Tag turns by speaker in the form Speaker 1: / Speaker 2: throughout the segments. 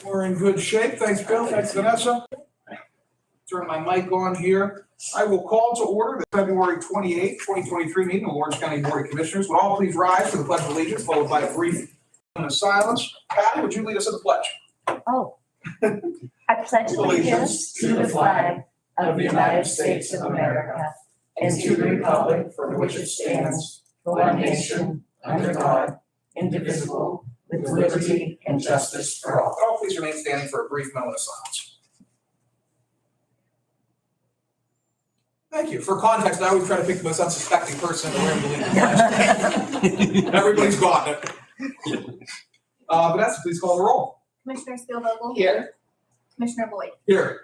Speaker 1: We're in good shape. Thanks, Bill. Thanks, Vanessa. Turn my mic on here. I will call to order the February 28th, 2023 meeting of Lawrence County Board of Commissioners. Would all please rise for the Pledge of Allegiance, followed by a brief moment of silence. Patty, would you lead us in the pledge?
Speaker 2: Oh. I pledge allegiance to the flag of the United States of America and to the republic for which it stands, one nation, under God, indivisible, with liberty and justice for all.
Speaker 1: Would all please remain standing for a brief moment of silence. Thank you. For context, I always try to pick the most unsuspecting person in the room to lead the pledge. Everybody's gotten it. Vanessa, please call the roll.
Speaker 3: Commissioner Spielvogel?
Speaker 2: Here.
Speaker 3: Commissioner Boyd?
Speaker 1: Here.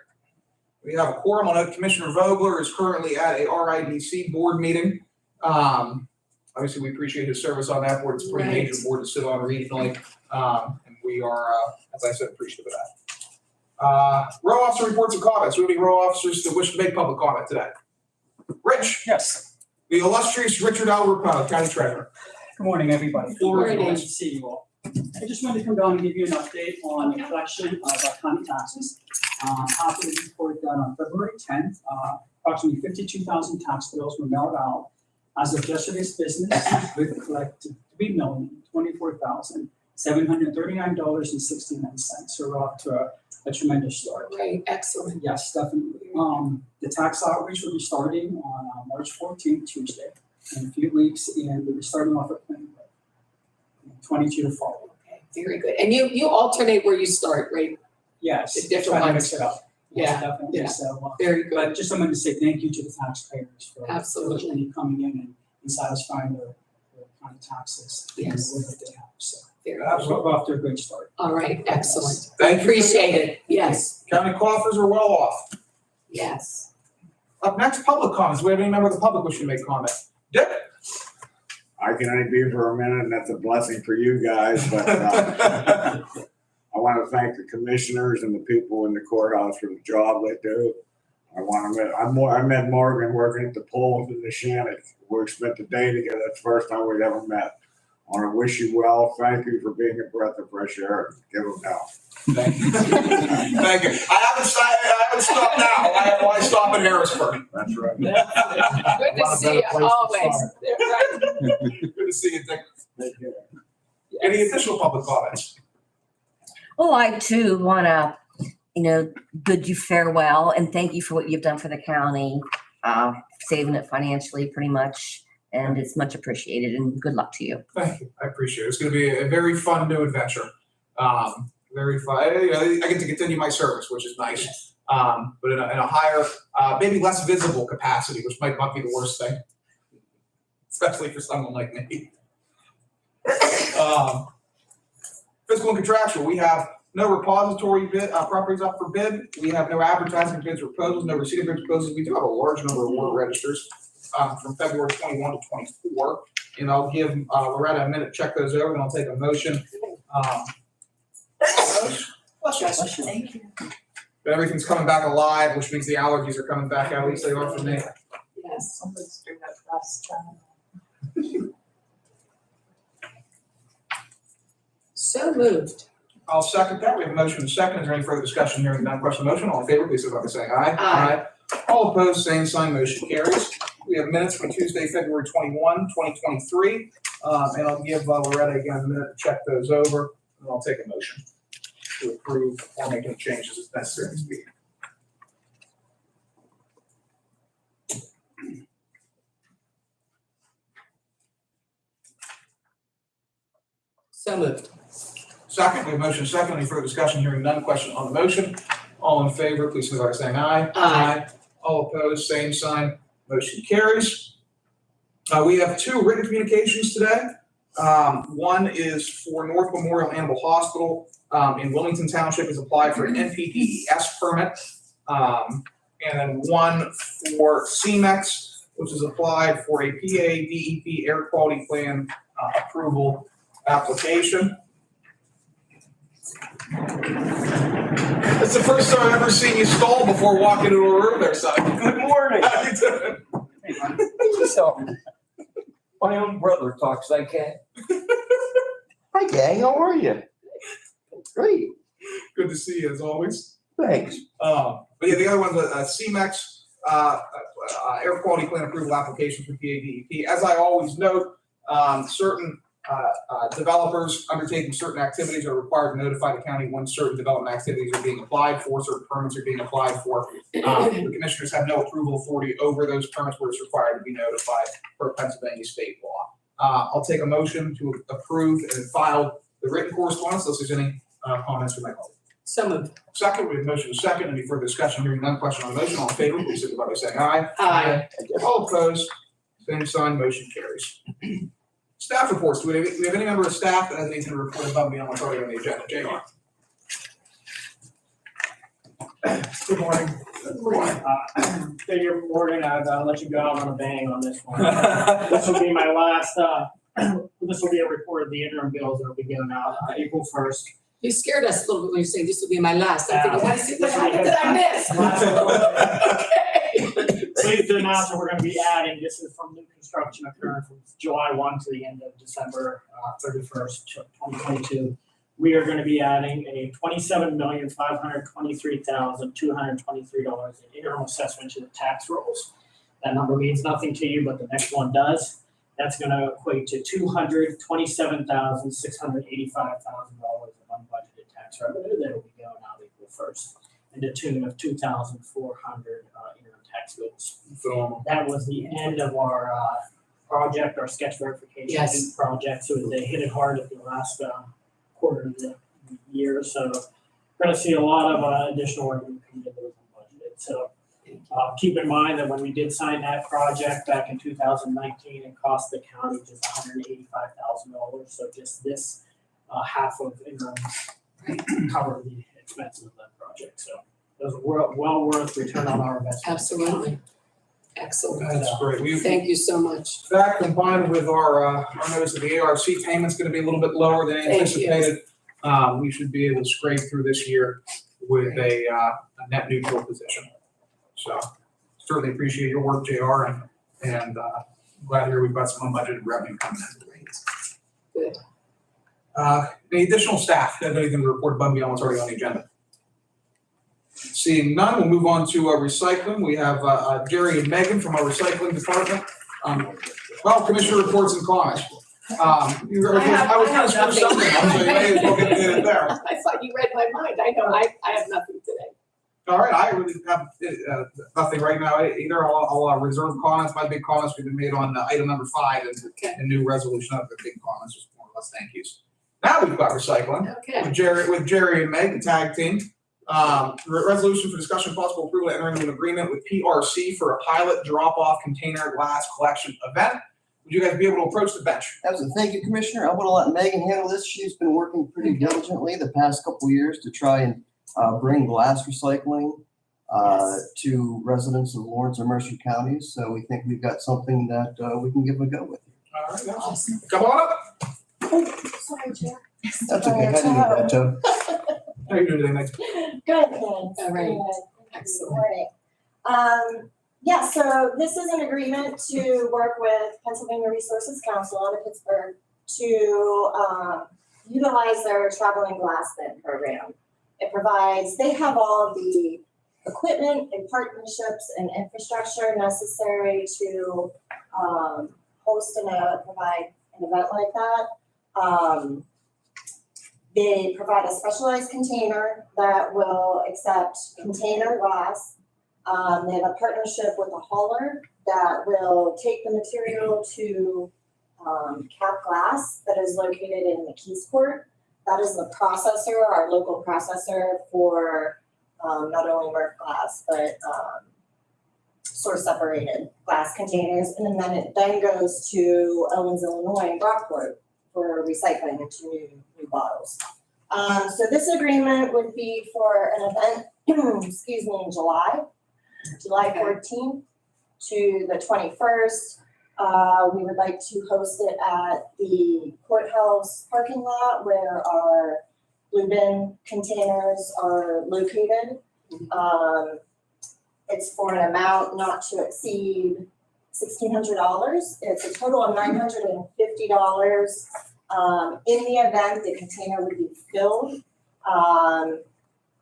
Speaker 1: We have a quorum. I'll note Commissioner Vogler is currently at a RIDC board meeting. Obviously, we appreciate his service on that board. It's a pretty major board to sit on regionally. And we are, as I said, appreciative of that. Row officer reports and comments. Do we have any row officers that wish to make public comment today? Rich?
Speaker 4: Yes.
Speaker 1: The illustrious Richard Albert, County Treasurer.
Speaker 4: Good morning, everybody.
Speaker 1: Floor is
Speaker 4: Nice to see you all. I just wanted to come down and give you an update on the collection of our county taxes. After the report done on February 10th, approximately 52,000 tax bills were mailed out. As of yesterday's business, we've collected $3,424,739.69. So we're off to a tremendous start.
Speaker 5: Great, excellent.
Speaker 4: Yes, definitely. The tax outreach will be starting on March 14th, Tuesday, in a few weeks, and we'll be starting off at Plainville. 22 to follow.
Speaker 5: Okay, very good. And you alternate where you start, right?
Speaker 4: Yes.
Speaker 5: The different
Speaker 4: try to
Speaker 5: ones.
Speaker 4: mix it up.
Speaker 5: Yeah,
Speaker 4: Definitely.
Speaker 5: yeah.
Speaker 4: So,
Speaker 5: Very good.
Speaker 4: but just wanted to say thank you to the taxpayers for
Speaker 5: Absolutely.
Speaker 4: diligently coming in and satisfying their county taxes.
Speaker 5: Yes.
Speaker 4: And what they have. So
Speaker 5: Very
Speaker 4: we're
Speaker 5: good.
Speaker 4: off to a great start.
Speaker 5: All right, excellent.
Speaker 1: Thank you.
Speaker 5: Appreciate it. Yes,
Speaker 1: County coffers are well off.
Speaker 5: yes.
Speaker 1: Up next, public comments. Do we have any member of the public wishing to make comment? Dick?
Speaker 6: I can only be for a minute, and that's a blessing for you guys, but I want to thank the commissioners and the people in the courthouse for the job they do. I met Morgan working at the poll in the Shannon. We spent the day together. That's the first time we'd ever met. I want to wish you well. Thank you for being a breath of fresh air. Give them hell.
Speaker 1: Thank you. Thank you. I haven't stopped now. Why stop in Harrisburg?
Speaker 6: That's right.
Speaker 5: Good to see you always. Right.
Speaker 1: Good to see you, Dick.
Speaker 6: Take care.
Speaker 1: Any additional public comments?
Speaker 2: Oh, I too want to, bid you farewell and thank you for what you've done for the county, saving it financially pretty much. And it's much appreciated and good luck to you.
Speaker 1: Thank you. I appreciate it. It's going to be a very fun new adventure. Very fun. I get to continue my service, which is nice. But in a higher, maybe less visible capacity, which might not be the worst thing, especially for someone like me. Fiscal and contractual. We have no repository bid, properties up for bid. We have no advertising bids or proposals, no receipt of bids or proposals. We do have a large number of warrant registers from February 21 to 24. And I'll give Loretta a minute to check those over, and I'll take a motion. Bless you.
Speaker 3: Thank you.
Speaker 1: But everything's coming back alive, which means the allergies are coming back. At least they are for me.
Speaker 5: Yes. So moved.
Speaker 1: I'll second that. We have a motion and a second. Is there any further discussion here? None. Question on the motion. All in favor, please signify by saying aye.
Speaker 5: Aye.
Speaker 1: All opposed, same sign. Motion carries. We have minutes from Tuesday, February 21, 2023. And I'll give Loretta again a minute to check those over, and I'll take a motion to approve or make any changes as necessary to be.
Speaker 5: So moved.
Speaker 1: Second, we have motion second. Any further discussion? Hearing none. Question on the motion. All in favor, please signify by saying aye.
Speaker 5: Aye.
Speaker 1: All opposed, same sign. Motion carries. We have two written communications today. One is for North Memorial Animal Hospital in Wilmington Township has applied for an NPDES permit. And then one for CMEX, which has applied for a PA/DEP air quality plan approval application. It's the first time I've ever seen you stall before walking into a room there, son.
Speaker 7: Good morning.
Speaker 1: How you doing?
Speaker 4: Hey, man.
Speaker 7: So, my own brother talks like that. Hi, gang. How are you? Great.
Speaker 1: Good to see you as always.
Speaker 7: Thanks.
Speaker 1: But yeah, the other one's CMEX, air quality plan approval application for PADEP. As I always note, certain developers undertaking certain activities are required to notify the county when certain development activities are being applied for, certain permits are being applied for. The commissioners have no approval authority over those permits where it's required to be notified per Pennsylvania state law. I'll take a motion to approve and file the written correspondence unless there's any comments from my colleague.
Speaker 5: So moved.
Speaker 1: Second, we have motion is second. Any further discussion? Hearing none, question on the motion. All in favor, please signify by saying aye.
Speaker 5: Aye.
Speaker 1: All opposed, same sign, motion carries. Staff reports. Do we have any member of staff that has anything to report above and beyond what's already on the agenda? JR.
Speaker 8: Good morning. Figure Morgan, I'll let you go out on a bang on this one. This will be my last, this will be a report of the interim bills that will be given out April 1st.
Speaker 5: You scared us a little bit when you said this will be my last. I think, what did I miss?
Speaker 8: Pleased to announce that we're going to be adding, this is from new construction occurring from July 1 to the end of December 31st, 2022. We are going to be adding a $27,523,223 in interim assessment to the tax rolls. That number means nothing to you, but the next one does. That's going to equate to $227,685,000 of unbudgeted tax revenue that will be going out April 1st, and the tune of 2,400 interim tax bills.
Speaker 1: Phenomenal.
Speaker 8: That was the end of our project, our sketch verification
Speaker 5: Yes.
Speaker 8: project. So they hit it hard at the last quarter of the year. So we're going to see a lot of additional work coming into those unbudgeted. So keep in mind that when we did sign that project back in 2019, it cost the county just $185,000. So just this half of interim covered the expenses of that project. So it was well worth return on our investment.
Speaker 5: Absolutely. Excellent.
Speaker 1: That's great.
Speaker 5: Thank you so much.
Speaker 1: That combined with our notice that the ARC payment's gonna be a little bit lower than
Speaker 5: Thank you.
Speaker 1: anticipated. We should be able to scrape through this year with a net neutral position. So certainly appreciate your work, JR, and glad to hear we've got some unbudgeted revenue coming in.
Speaker 5: Good.
Speaker 1: Any additional staff that have anything to report above and beyond what's already on the agenda? Seeing none, we'll move on to recycling. We have Jerry and Megan from our recycling department. Well, commissioner reports and comments. I was kind of screwed something up, so you may as well get it there.
Speaker 5: I thought you read my mind. I know, I have nothing today.
Speaker 1: All right, I really have nothing right now either. I'll reserve comments. My big comments have been made on item number 5
Speaker 5: Okay.
Speaker 1: and new resolution of the big comments, just more or less thank yous. Now we've got recycling.
Speaker 5: Okay.
Speaker 1: With Jerry and Meg, the tag team. Resolution for discussion of possible approval to enter into an agreement with PRC for a pilot drop-off container glass collection event. Would you guys be able to approach the bench?
Speaker 9: Absolutely. Thank you, Commissioner. I'm going to let Megan handle this. She's been working pretty diligently the past couple of years to try and bring glass recycling to residents of Lawrence and Mercer counties. So we think we've got something that we can give a go with.
Speaker 1: All right, guys.
Speaker 5: Awesome.
Speaker 1: Come on up.
Speaker 2: Sorry, Chair.
Speaker 9: That's okay. I didn't know that, Joe.
Speaker 1: How you doing today, Meg?
Speaker 2: Good, thanks.
Speaker 5: All right.
Speaker 2: Good.
Speaker 5: Excellent.
Speaker 2: Morning. Yeah, so this is an agreement to work with Pennsylvania Resources Council out of Pittsburgh to utilize their traveling glass bin program. It provides, they have all of the equipment and partnerships and infrastructure necessary to host and provide an event like that. They provide a specialized container that will accept container glass. They have a partnership with a hauler that will take the material to Cap Glass that is located in McKeesport. That is the processor, our local processor for not only Merck glass, but source separated glass containers. And then it then goes to Owens, Illinois and Brockport for recycling into new bottles. So this agreement would be for an event, excuse me, in July 14th to the 21st. We would like to host it at the courthouse parking lot where our blue bin containers are located. It's for an amount not to exceed $1,600. It's a total of $950. In the event, the container would be filled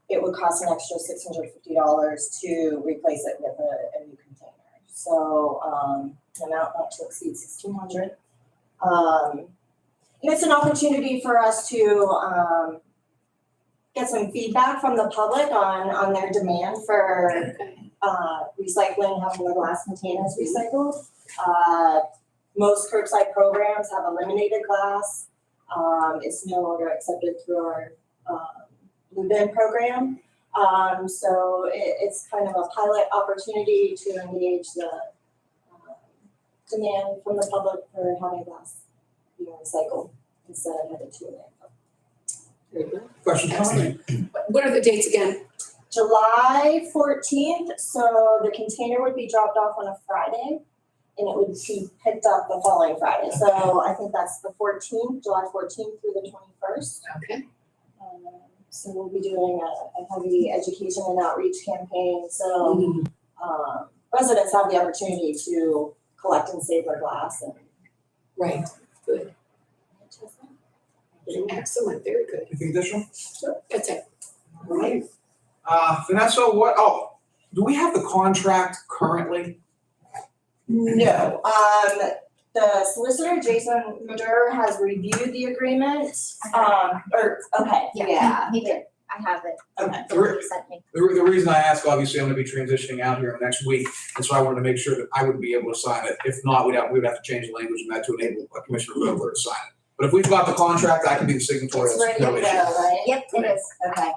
Speaker 10: It would cost an extra $650 to replace it with a new container. So, an amount not to exceed $1,600. And it's an opportunity for us to, get some feedback from the public on their demand for, recycling, having the glass containers recycled. Most curbside programs have eliminated glass. It's no longer accepted through our, Blue Bin program. So it's kind of a pilot opportunity to engage the demand from the public for having glass being recycled instead of headed to a landfill.
Speaker 5: Very good.
Speaker 1: Questions, comments?
Speaker 5: What are the dates again?
Speaker 10: July 14th, so the container would be dropped off on a Friday and it would be picked up the following Friday. So I think that's the 14th, July 14th through the 21st.
Speaker 5: Okay.
Speaker 10: So we'll be doing a heavy education and outreach campaign, so residents have the opportunity to collect and save their glass and.
Speaker 5: Right, good. Excellent, very good.
Speaker 1: Anything additional?
Speaker 5: That's it.
Speaker 1: All right. Vanessa, do we have the contract currently?
Speaker 10: No, the solicitor, Jason Madur, has reviewed the agreement, yeah.
Speaker 3: He did. I have it.
Speaker 10: Okay.
Speaker 3: He sent me.
Speaker 1: The reason I ask, obviously, I'm gonna be transitioning out here next week, and so I wanted to make sure that I would be able to sign it. If not, we would have to change the language in that to enable Commissioner Vogler to sign it. But if we've got the contract, I can be the signatory,
Speaker 10: It's
Speaker 1: that's
Speaker 10: ready
Speaker 1: no
Speaker 10: to
Speaker 1: issue.
Speaker 10: go, right?
Speaker 3: Yep, it is.
Speaker 10: Okay.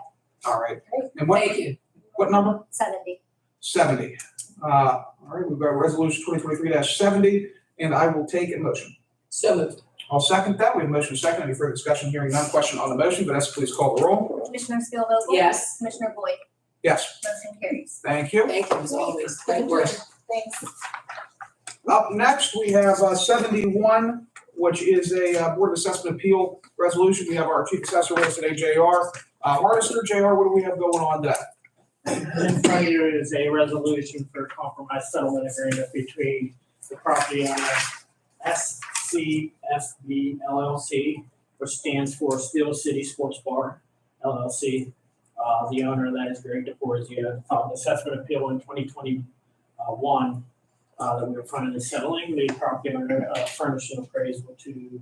Speaker 1: All right.
Speaker 10: Great.
Speaker 1: And
Speaker 5: Thank you.
Speaker 1: what number?
Speaker 3: 70.
Speaker 1: 70. All right, we've got resolution 2023-70, and I will take a motion.
Speaker 5: So moved.
Speaker 1: I'll second that. We have a motion and a second. Any further discussion? Hearing none. Question on the motion. Vanessa, please call the roll.
Speaker 3: Commissioner Spielvogel?
Speaker 5: Yes.
Speaker 3: Commissioner Boyd?
Speaker 1: Yes.
Speaker 3: Motion carries.
Speaker 1: Thank you.
Speaker 5: Thank you as always. Great work.
Speaker 10: Thanks.
Speaker 1: Up next, we have 71, which is a Board of Assessment Appeal resolution. We have our Chief Assessor with us today, JR. Artister, JR, what do we have going on today?
Speaker 8: In front of you is a resolution for compromise settlement agreement between the property owner SCSB LLC, which stands for Steel City Sports Bar LLC. The owner of that is Greg DeForzia, filed an assessment appeal in 2021 that we were finally settling. The property owner furnished an appraisal to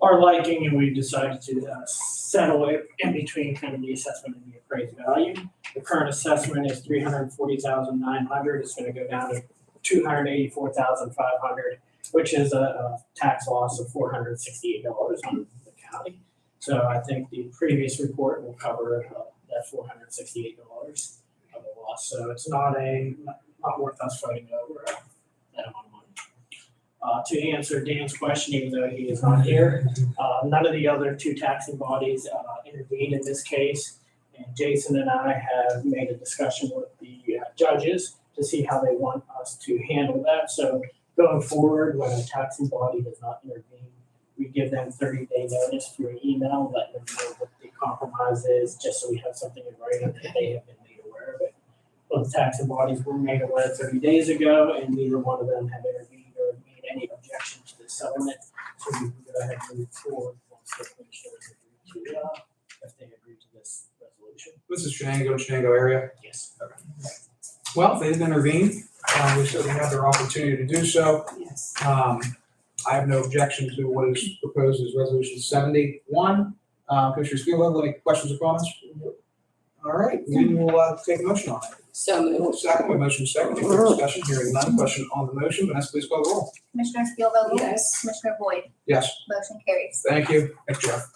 Speaker 8: our liking, and we decided to settle it in between kind of the assessment and the appraised value. The current assessment is $340,900. It's going to go down to $284,500, which is a tax loss of $468 on the county. So I think the previous report will cover that $468 of the loss. So it's not worth us fighting over that amount of money. To answer Dan's question, even though he is not here, none of the other two taxing bodies intervened in this case. And Jason and I have made a discussion with the judges to see how they want us to handle that. So going forward, when a taxing body does not intervene, we give them 30-day notice through email, let them know what the compromise is, just so we have something in writing that they have been made aware of it. Both taxing bodies were made aware 30 days ago, and neither one of them have intervened or made any objection to the settlement. So we can go ahead and move forward once the commissioners agree to, if they agree to this resolution.
Speaker 1: This is Shenango area.
Speaker 8: Yes.
Speaker 1: Well, if they didn't intervene, we certainly have their opportunity to do so.
Speaker 5: Yes.
Speaker 1: I have no objection to what is proposed as resolution 71. Commissioner Spielvogel, any questions or comments? All right, we will take a motion on it.
Speaker 5: So moved.
Speaker 1: Second, we motion second, any further discussion? Hearing none. Question on the motion. Vanessa, please call the roll.
Speaker 3: Commissioner Spielvogel?
Speaker 5: Yes.
Speaker 3: Commissioner Boyd?
Speaker 1: Yes.
Speaker 3: Motion carries.
Speaker 1: Thank you. Thanks, Jeff.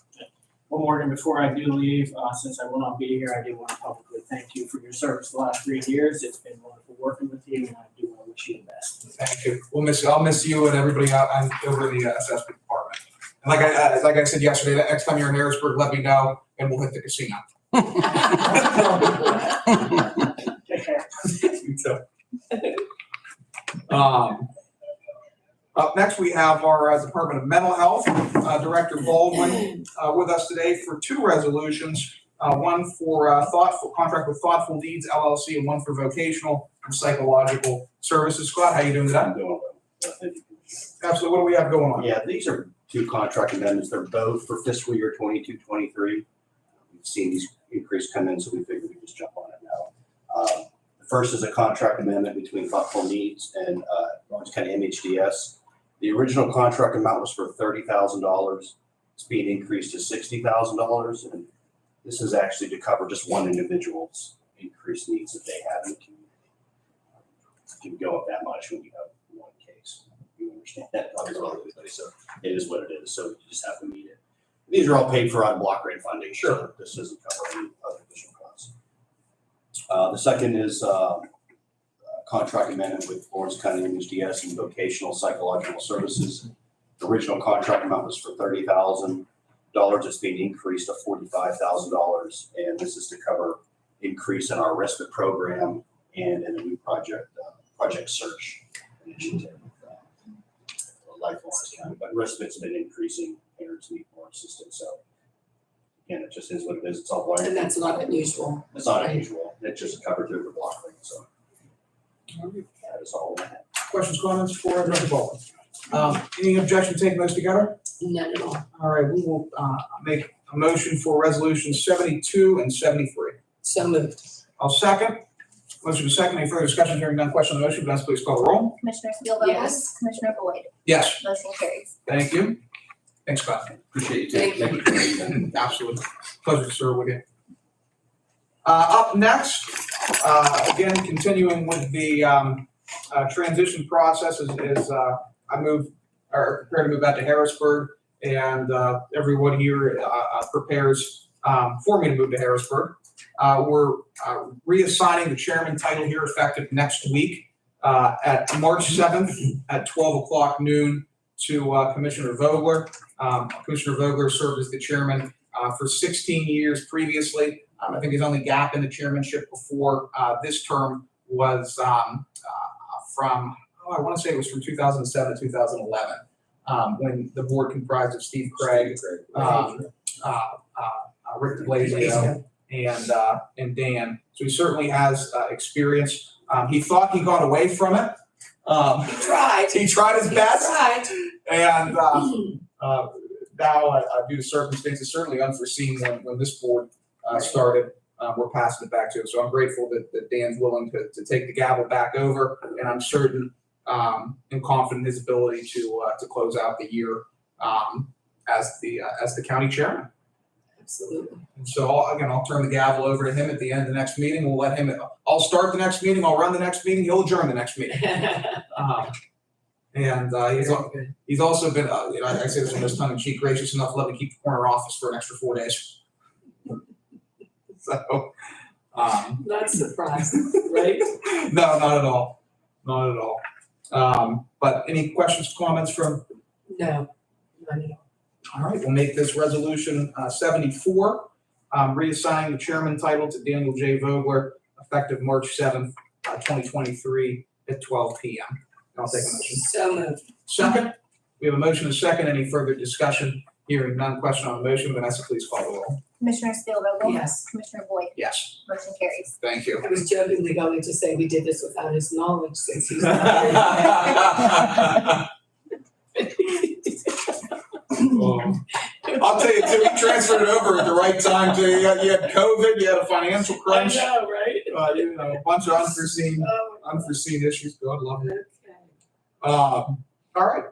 Speaker 8: Well, Morgan, before I do leave, since I will not be here, I do want to publicly thank you for your service the last 3 years. It's been wonderful working with you, and I do want to wish you the best.
Speaker 1: Thank you. We'll miss you. I'll miss you and everybody out and over the assessment department. And like I said yesterday, the next time you're in Harrisburg, let me know and we'll hit the casino.
Speaker 8: Take care.
Speaker 1: You too. Up next, we have our Department of Mental Health Director Baldwin with us today for two resolutions. One for contract with Thoughtful Deeds LLC, and one for vocational and psychological services. Scott, how you doing today? Absolutely. What do we have going on?
Speaker 11: Yeah, these are two contract amendments. They're both for fiscal year 22-23. we've seen these increases come in, so we figured we'd just jump on it now. The first is a contract amendment between Thoughtful Needs and Lawrence County MHDS. The original contract amount was for $30,000. It's being increased to $60,000, and this is actually to cover just one individual's increased needs that they have in the community. It can go up that much when you have one case. You understand that, obviously, everybody, so it is what it is, so you just have to meet it. These are all paid for on block grant funding. Sure. This doesn't cover any other additional costs. The second is contract amendment with Lawrence County MHDS and Vocational Psychological Services. The original contract amount was for $30,000. It's being increased to $45,000, and this is to cover increase in our respite program and in a new project, Project Search initiative. Lifelong County, but respite's been increasing. Parents need more assistance, so again, it just is what it is. It's all blind.
Speaker 5: And that's not unusual.
Speaker 11: It's not unusual. It's just covered through the block grant, so. That is all I have.
Speaker 1: Questions, comments for Director Baldwin? Any objection to taking those together?
Speaker 5: None at all.
Speaker 1: All right, we will make a motion for resolution 72 and 73.
Speaker 5: So moved.
Speaker 1: I'll second. Motion is second. Any further discussion? Hearing none. Question on the motion. Vanessa, please call the roll.
Speaker 3: Commissioner Spielvogel?
Speaker 5: Yes.
Speaker 3: Commissioner Boyd?
Speaker 1: Yes.
Speaker 3: Motion carries.
Speaker 1: Thank you. Thanks, Scott.
Speaker 11: Appreciate you
Speaker 5: Thank
Speaker 11: taking, thank you.
Speaker 1: Absolutely. Pleasure to serve with you. Up next, again, continuing with the transition process is I prepare to move out to Harrisburg, and everyone here prepares for me to move to Harrisburg. We're reassigning the chairman title here effective next week at March 7th at 12 o'clock noon to Commissioner Vogler. Commissioner Vogler served as the chairman for 16 years previously. I think his only gap in the chairmanship before this term was from, I want to say it was from 2007 to 2011, when the board comprised of Steve Craig, Rick Blasio, and Dan. So he certainly has experience. He thought he got away from it.
Speaker 5: He tried.
Speaker 1: He tried his best.
Speaker 5: Tried.
Speaker 1: And now, due to circumstances certainly unforeseen when this board started, we're passing it back to him. So I'm grateful that Dan's willing to take the gavel back over, and I'm certain and confident in his ability to close out the year as the county chairman.
Speaker 5: Absolutely.
Speaker 1: And so I'll turn the gavel over to him at the end of the next meeting. We'll let him. I'll start the next meeting. I'll run the next meeting. He'll adjourn the next meeting. He's also been, I say this in most tongue-in-cheek, gracious enough to let me keep the corner office for an extra 4 days. So,
Speaker 5: Not surprised, right?
Speaker 1: no, not at all, not at all. But any questions, comments from?
Speaker 5: No, none at all.
Speaker 1: All right, we'll make this resolution 74, reassigning the chairman title to Daniel J. Vogler, effective March 7th, 2023 at 12 p.m. I'll take a motion.
Speaker 5: So moved.
Speaker 1: Second, we have a motion and a second. Any further discussion? Hearing none. Question on the motion. Vanessa, please call the roll.
Speaker 3: Commissioner Spielvogel?
Speaker 5: Yes.
Speaker 3: Commissioner Boyd?
Speaker 1: Yes.
Speaker 3: Motion carries.
Speaker 1: Thank you.
Speaker 5: I was jokingly going to say we did this without his knowledge since he's not
Speaker 1: I'll tell you too, he transferred it over at the right time too. You had COVID, you had a financial crunch,
Speaker 5: I know, right?
Speaker 1: a bunch of unforeseen issues. God love you. All right.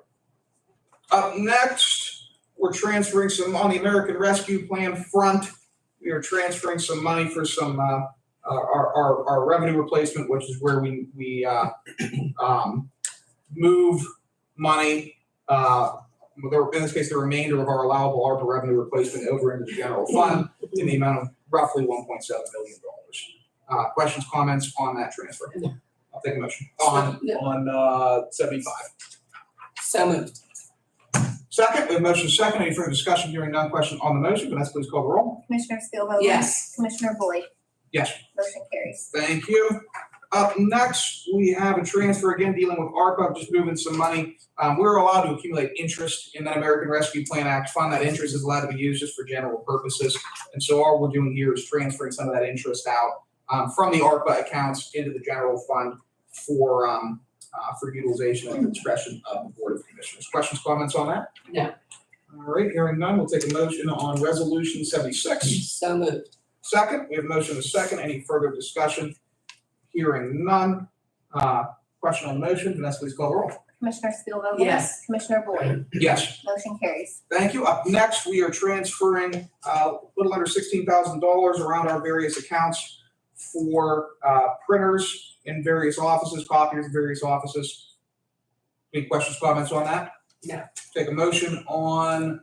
Speaker 1: Up next, we're transferring some on the American Rescue Plan front. We are transferring some money for some our revenue replacement, which is where we move money. In this case, the remainder of our allowable ARPA revenue replacement over into the general fund in the amount of roughly $1.7 million. Questions, comments on that transfer?
Speaker 5: No.
Speaker 1: I'll take a motion. On 75.
Speaker 5: So moved.
Speaker 1: Second, we have motion second. Any further discussion? Hearing none. Question on the motion. Vanessa, please call the roll.
Speaker 3: Commissioner Spielvogel?
Speaker 5: Yes.
Speaker 3: Commissioner Boyd?
Speaker 1: Yes.
Speaker 3: Motion carries.
Speaker 1: Thank you. Up next, we have a transfer again dealing with ARPA, just moving some money. We're allowed to accumulate interest in that American Rescue Plan Act fund. That interest is allowed to be used just for general purposes. And so all we're doing here is transferring some of that interest out from the ARPA accounts into the general fund for utilization at the discretion of the Board of Commissioners. Questions, comments on that?
Speaker 5: No.
Speaker 1: All right, hearing none, we'll take a motion on resolution 76.
Speaker 5: So moved.
Speaker 1: Second, we have a motion and a second. Any further discussion? Hearing none. Question on the motion, Vanessa, please call the roll.
Speaker 3: Commissioner Spielvogel?
Speaker 5: Yes.
Speaker 3: Commissioner Boyd?
Speaker 1: Yes.
Speaker 3: Motion carries.
Speaker 1: Thank you. Up next, we are transferring a little under $16,000 around our various accounts for printers in various offices, copiers in various offices. Any questions, comments on that?
Speaker 5: No.
Speaker 1: Take a motion on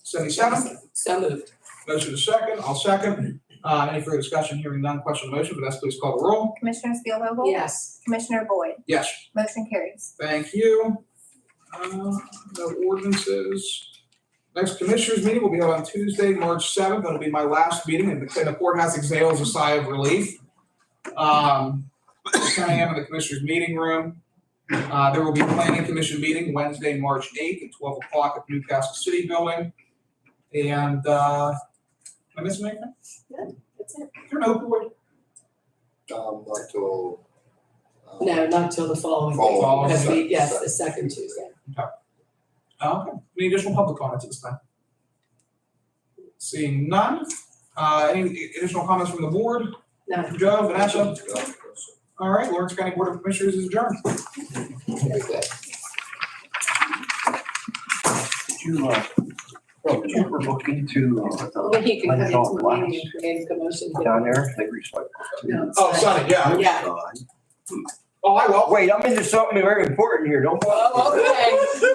Speaker 1: 77.
Speaker 5: So moved.
Speaker 1: Motion is second. I'll second. Any further discussion? Hearing none. Question on the motion. Vanessa, please call the roll.
Speaker 3: Commissioner Spielvogel?
Speaker 5: Yes.
Speaker 3: Commissioner Boyd?
Speaker 1: Yes.
Speaker 3: Motion carries.
Speaker 1: Thank you. No ordinances. Next commissioners meeting will be held on Tuesday, March 7th. That'll be my last meeting, and the courthouse exhales a sigh of relief. 10 a.m. in the commissioners meeting room. There will be a planning commission meeting Wednesday, March 8th at 12 o'clock at the Newcastle City Building. And, am I missing anything?
Speaker 5: That's it.
Speaker 1: Is there an opioid?
Speaker 6: Not till.
Speaker 5: No, not till the following week.
Speaker 1: Following
Speaker 5: Because
Speaker 1: Tuesday.
Speaker 5: yes, the second Tuesday.
Speaker 1: Okay. Any additional public comments at this time? Seeing none. Any additional comments from the board?
Speaker 5: No.
Speaker 1: Joe, Vanessa? All right, Lawrence County Board of Commissioners is adjourned.
Speaker 5: Very good.
Speaker 7: Did you ever look into,
Speaker 5: Well, he can come into the meeting and create a commotion.
Speaker 7: down there, they recycle?
Speaker 5: No,
Speaker 1: Oh, Sonny, yeah.
Speaker 5: Yeah.
Speaker 1: Oh, I will.
Speaker 7: Wait, I'm into something very important here, don't.
Speaker 5: Oh, okay.